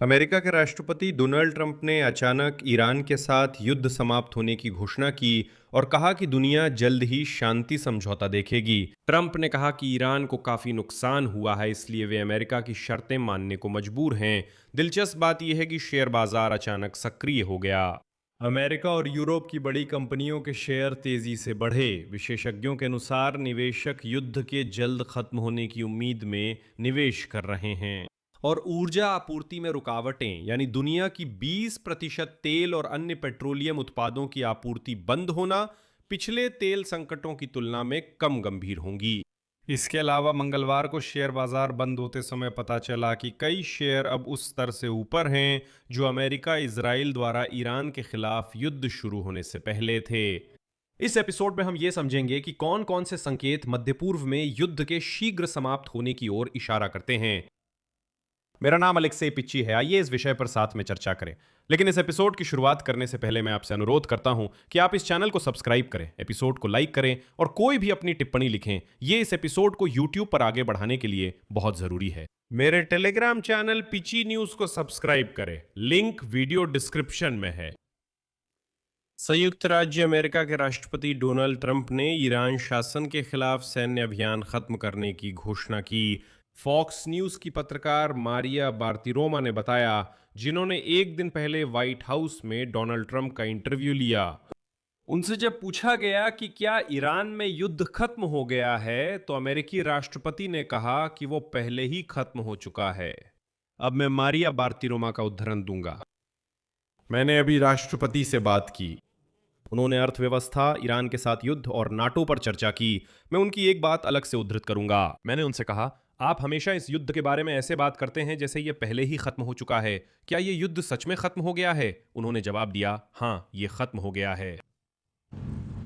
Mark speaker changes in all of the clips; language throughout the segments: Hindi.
Speaker 1: अमेरिका के राष्ट्रपति डोनाल्ड ट्रंप ने अचानक ईरान के साथ युद्ध समाप्त होने की घोषणा की और कहा कि दुनिया जल्द ही शांति समझौता देखेगी। ट्रंप ने कहा कि ईरान को काफी नुकसान हुआ है, इसलिए वे अमेरिका की शर्तें मानने को मजबूर हैं। दिलचस्प बात यह है कि शेयर बाजार अचानक सक्रिय हो गया। अमेरिका और यूरोप की बड़ी कंपनियों के शेयर तेजी से बढ़े। विशेषज्ञों के अनुसार निवेशक युद्ध के जल्द खत्म होने की उम्मीद में निवेश कर रहे हैं। और ऊर्जा आपूर्ति में रुकावटें, यानी दुनिया की 20% तेल और अन्य पेट्रोलियम उत्पादों की आपूर्ति बंद होना पिछले तेल संकटों की तुलना में कम गंभीर होंगी। इसके अलावा मंगलवार को शेयर बाजार बंद होते समय पता चला कि कई शेयर अब उस स्तर से ऊपर हैं जो अमेरिका इजराइल द्वारा ईरान के खिलाफ युद्ध शुरू होने से पहले थे। इस एपिसोड में हम ये समझेंगे कि कौन कौन से संकेत मध्य पूर्व में युद्ध के शीघ्र समाप्त होने की ओर इशारा करते हैं। मेरा नाम अलेक्सेई पिच्ची है। आइए इस विषय पर साथ में चर्चा करें। लेकिन इस एपिसोड की शुरुआत करने से पहले मैं आपसे अनुरोध करता हूं कि आप इस चैनल को सब्सक्राइब करें, एपिसोड को लाइक करें और कोई भी अपनी टिप्पणी लिखें। ये इस एपिसोड को यूट्यूब पर आगे बढ़ाने के लिए बहुत जरूरी है। मेरे टेलीग्राम चैनल पिची न्यूज को सब्सक्राइब करें, लिंक वीडियो डिस्क्रिप्शन में है। संयुक्त राज्य अमेरिका के राष्ट्रपति डोनाल्ड ट्रंप ने ईरान शासन के खिलाफ सैन्य अभियान खत्म करने की घोषणा की। फॉक्स न्यूज की पत्रकार मारिया बार्तिरोमा ने बताया, जिन्होंने एक दिन पहले व्हाइट हाउस में डोनाल्ड ट्रंप का इंटरव्यू लिया। उनसे जब पूछा गया कि क्या ईरान में युद्ध खत्म हो गया है, तो अमेरिकी राष्ट्रपति ने कहा कि वो पहले ही खत्म हो चुका है। अब मैं मारिया बार्तिरोमा का उद्धरण दूंगा। मैंने अभी राष्ट्रपति से बात की। उन्होंने अर्थव्यवस्था, ईरान के साथ युद्ध और नाटो पर चर्चा की। मैं उनकी एक बात अलग से उद्धृत करूंगा। मैंने उनसे कहा, आप हमेशा इस युद्ध के बारे में ऐसे बात करते हैं जैसे ये पहले ही खत्म हो चुका है। क्या ये युद्ध सच में खत्म हो गया है? उन्होंने जवाब दिया, हाँ, ये खत्म हो गया है।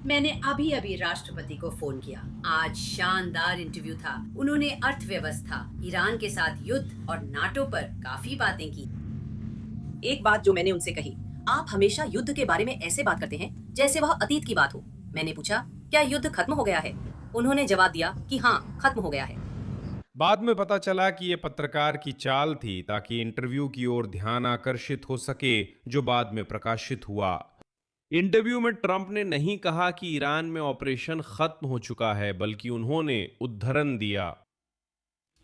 Speaker 2: मैंने अभी अभी राष्ट्रपति को फोन किया। आज शानदार इंटरव्यू था। उन्होंने अर्थव्यवस्था, ईरान के साथ युद्ध और नाटो पर काफी बातें की। एक बात जो मैंने उनसे कही, आप हमेशा युद्ध के बारे में ऐसे बात करते हैं जैसे वह अतीत की बात हो। मैंने पूछा, क्या युद्ध खत्म हो गया है? उन्होंने जवाब दिया कि हाँ, खत्म हो गया है। बाद में पता चला कि ये पत्रकार की चाल थी ताकि इंटरव्यू की ओर ध्यान आकर्षित हो सके, जो बाद में प्रकाशित हुआ। इंटरव्यू में ट्रंप ने नहीं कहा कि ईरान में ऑपरेशन खत्म हो चुका है, बल्कि उन्होंने उद्धरण दिया,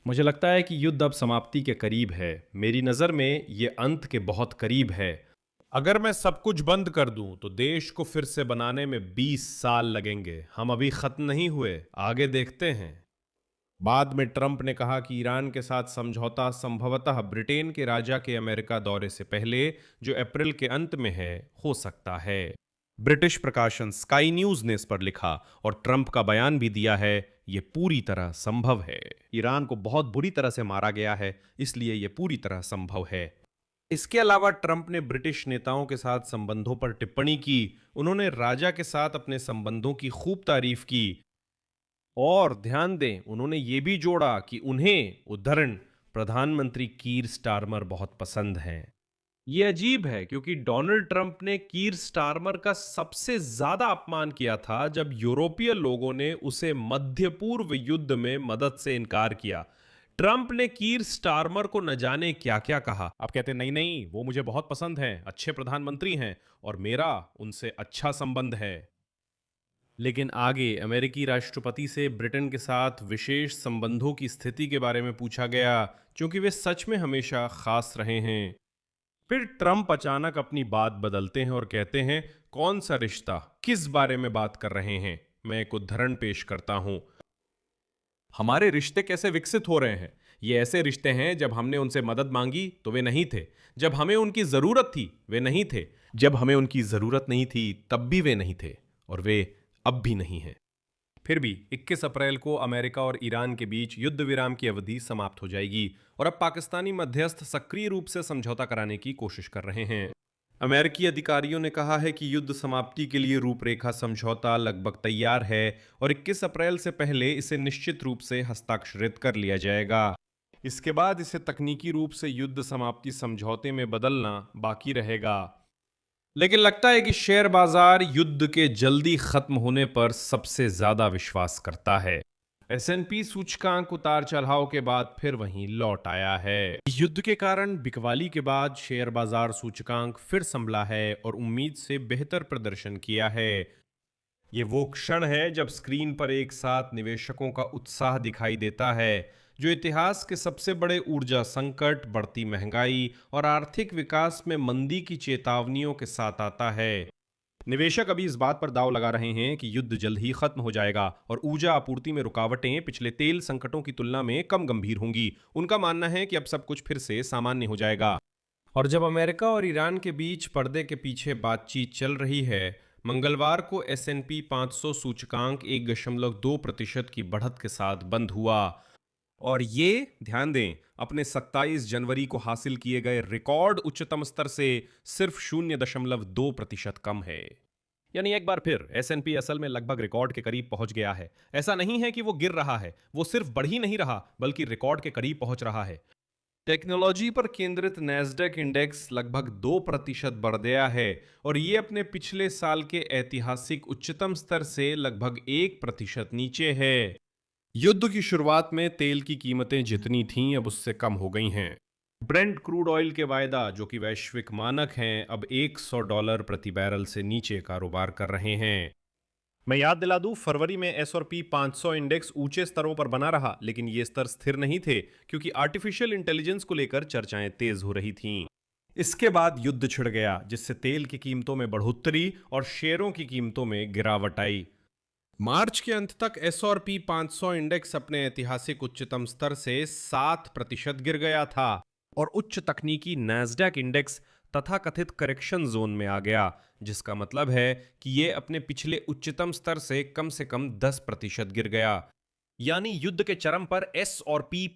Speaker 2: मुझे लगता है कि युद्ध अब समाप्ति के करीब है। मेरी नज़र में ये अंत के बहुत करीब है। अगर मैं सब कुछ बंद कर दूं तो देश को फिर से बनाने में 20 साल लगेंगे। हम अभी खत्म नहीं हुए, आगे देखते हैं। बाद में ट्रंप ने कहा कि ईरान के साथ समझौता संभवतः ब्रिटेन के राजा के अमेरिका दौरे से पहले, जो अप्रैल के अंत में है, हो सकता है। ब्रिटिश प्रकाशन स्काई न्यूज ने इस पर लिखा और ट्रंप का बयान भी दिया है, ये पूरी तरह संभव है। ईरान को बहुत बुरी तरह से मारा गया है, इसलिए यह पूरी तरह संभव है। इसके अलावा ट्रंप ने ब्रिटिश नेताओं के साथ संबंधों पर टिप्पणी की। उन्होंने राजा के साथ अपने संबंधों की खूब तारीफ की और ध्यान दें, उन्होंने ये भी जोड़ा कि उन्हें, उद्धरण, प्रधानमंत्री कीर स्टारमर बहुत पसंद हैं। ये अजीब है क्योंकि डोनाल्ड ट्रंप ने कीर स्टारमर का सबसे ज्यादा अपमान किया था जब यूरोपीय लोगों ने उसे मध्य पूर्व युद्ध में मदद से इनकार किया। ट्रंप ने कीर स्टारमर को न जाने क्या क्या कहा। आप कहते नहीं नहीं, वो मुझे बहुत पसंद हैं, अच्छे प्रधानमंत्री हैं और मेरा उनसे अच्छा संबंध है। लेकिन आगे अमेरिकी राष्ट्रपति से ब्रिटेन के साथ विशेष संबंधों की स्थिति के बारे में पूछा गया, क्योंकि वे सच में हमेशा खास रहे हैं। फिर ट्रंप अचानक अपनी बात बदलते हैं और कहते हैं, कौन सा रिश्ता, किस बारे में बात कर रहे हैं? मैं एक उदाहरण पेश करता हूं। हमारे रिश्ते कैसे विकसित हो रहे हैं? ये ऐसे रिश्ते हैं, जब हमने उनसे मदद मांगी तो वे नहीं थे, जब हमें उनकी जरूरत थी वे नहीं थे, जब हमें उनकी जरूरत नहीं थी तब भी वे नहीं थे, और वे अब भी नहीं हैं। फिर भी 21 अप्रैल को अमेरिका और ईरान के बीच युद्ध विराम की अवधि समाप्त हो जाएगी और अब पाकिस्तानी मध्यस्थ सक्रिय रूप से समझौता कराने की कोशिश कर रहे हैं। अमेरिकी अधिकारियों ने कहा है कि युद्ध समाप्ति के लिए रूपरेखा समझौता लगभग तैयार है और 21 अप्रैल से पहले इसे निश्चित रूप से हस्ताक्षरित कर लिया जाएगा। इसके बाद इसे तकनीकी रूप से युद्ध समाप्ति समझौते में बदलना बाकी रहेगा। लेकिन लगता है कि शेयर बाजार युद्ध के जल्दी खत्म होने पर सबसे ज्यादा विश्वास करता है।
Speaker 1: S&P सूचकांक उतार चढ़ाव के बाद फिर वहीं लौट आया है। युद्ध के कारण बिकवाली के बाद शेयर बाजार सूचकांक फिर संभला है और उम्मीद से बेहतर प्रदर्शन किया है। ये वो क्षण है जब स्क्रीन पर एक साथ निवेशकों का उत्साह दिखाई देता है, जो इतिहास के सबसे बड़े ऊर्जा संकट, बढ़ती महंगाई और आर्थिक विकास में मंदी की चेतावनियों के साथ आता है। निवेशक अभी इस बात पर दांव लगा रहे हैं कि युद्ध जल्द ही खत्म हो जाएगा और ऊर्जा आपूर्ति में रुकावटें पिछले तेल संकटों की तुलना में कम गंभीर होंगी। उनका मानना है कि अब सब कुछ फिर से सामान्य हो जाएगा। और जब अमेरिका और ईरान के बीच पर्दे के पीछे बातचीत चल रही है, मंगलवार को S&P 500 सूचकांक 1.2% की बढ़त के साथ बंद हुआ। और ये ध्यान दें, अपने 27 जनवरी को हासिल किए गए रिकॉर्ड उच्चतम स्तर से सिर्फ 0.2% कम है। यानी एक बार फिर S&P असल में लगभग रिकॉर्ड के करीब पहुंच गया है। ऐसा नहीं है कि वो गिर रहा है, वो सिर्फ बढ़ ही नहीं रहा बल्कि रिकॉर्ड के करीब पहुंच रहा है। टेक्नोलॉजी पर केंद्रित नैस्डैक इंडेक्स लगभग 2% बढ़ गया है और ये अपने पिछले साल के ऐतिहासिक उच्चतम स्तर से लगभग 1% नीचे है। युद्ध की शुरुआत में तेल की कीमतें जितनी थीं अब उससे कम हो गई हैं। ब्रेंट क्रूड ऑयल के वायदा, जो कि वैश्विक मानक हैं, अब $100 प्रति बैरल से नीचे कारोबार कर रहे हैं। मैं याद दिला दूं, फरवरी में S&P 500 इंडेक्स ऊंचे स्तरों पर बना रहा, लेकिन ये स्तर स्थिर नहीं थे क्योंकि आर्टिफिशियल इंटेलिजेंस को लेकर चर्चाएं तेज हो रही थीं। इसके बाद युद्ध छिड़ गया, जिससे तेल की कीमतों में बढ़ोतरी और शेयरों की कीमतों में गिरावट आई। मार्च के अंत तक S&P 500 इंडेक्स अपने ऐतिहासिक उच्चतम स्तर से 7% गिर गया था और उच्च तकनीकी नैस्डैक इंडेक्स तथाकथित करेक्शन जोन में आ गया, जिसका मतलब है कि ये अपने पिछले उच्चतम स्तर से कम 10% गिर गया। यानी युद्ध के चरम पर S&P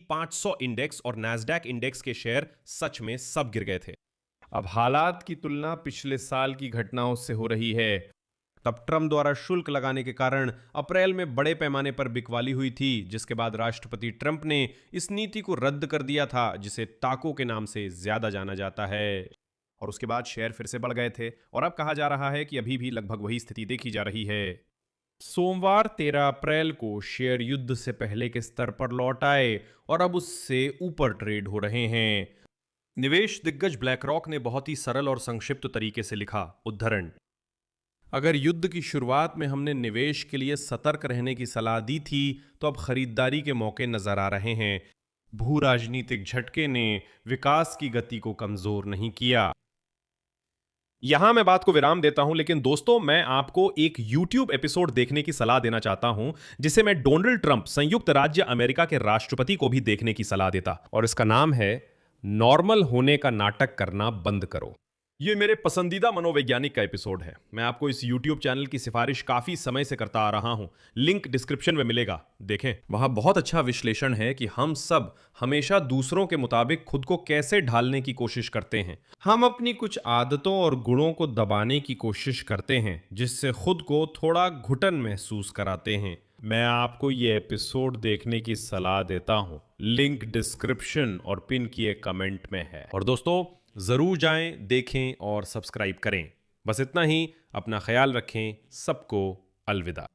Speaker 1: 500 इंडेक्स और नैस्डैक इंडेक्स के शेयर सच में सब गिर गए थे। अब हालात की तुलना पिछले साल की घटनाओं से हो रही है। तब ट्रंप द्वारा शुल्क लगाने के कारण अप्रैल में बड़े पैमाने पर बिकवाली हुई थी, जिसके बाद राष्ट्रपति ट्रंप ने इस नीति को रद्द कर दिया था, जिसे टाको के नाम से ज्यादा जाना जाता है। और उसके बाद शेयर फिर से बढ़ गए थे और अब कहा जा रहा है कि अभी भी लगभग वही स्थिति देखी जा रही है। सोमवार 13 अप्रैल को शेयर युद्ध से पहले के स्तर पर लौट आए और अब उससे ऊपर ट्रेड हो रहे हैं। निवेश दिग्गज ब्लैकरॉक ने बहुत ही सरल और संक्षिप्त तरीके से लिखा, उद्धरण: अगर युद्ध की शुरुआत में हमने निवेश के लिए सतर्क रहने की सलाह दी थी, तो अब खरीदारी के मौके नजर आ रहे हैं। भू राजनीतिक झटके ने विकास की गति को कमजोर नहीं किया। यहां मैं बात को विराम देता हूं, लेकिन दोस्तों, मैं आपको एक YouTube एपिसोड देखने की सलाह देना चाहता हूं, जिसे मैं डोनाल्ड ट्रंप, संयुक्त राज्य अमेरिका के राष्ट्रपति को भी देखने की सलाह देता। और इसका नाम है नॉर्मल होने का नाटक करना बंद करो। ये मेरे पसंदीदा मनोवैज्ञानिक का एपिसोड है। मैं आपको इस YouTube चैनल की सिफारिश काफी समय से करता आ रहा हूं। लिंक डिस्क्रिप्शन में मिलेगा, देखें। वहां बहुत अच्छा विश्लेषण है कि हम सब हमेशा दूसरों के मुताबिक खुद को कैसे ढालने की कोशिश करते हैं। हम अपनी कुछ आदतों और गुणों को दबाने की कोशिश करते हैं, जिससे खुद को थोड़ा घुटन महसूस कराते हैं। मैं आपको ये एपिसोड देखने की सलाह देता हूं। लिंक डिस्क्रिप्शन और पिन किए कमेंट में है। और दोस्तों, जरूर जाएं, देखें और सब्सक्राइब करें। बस इतना ही। अपना ख्याल रखें। सबको अलविदा।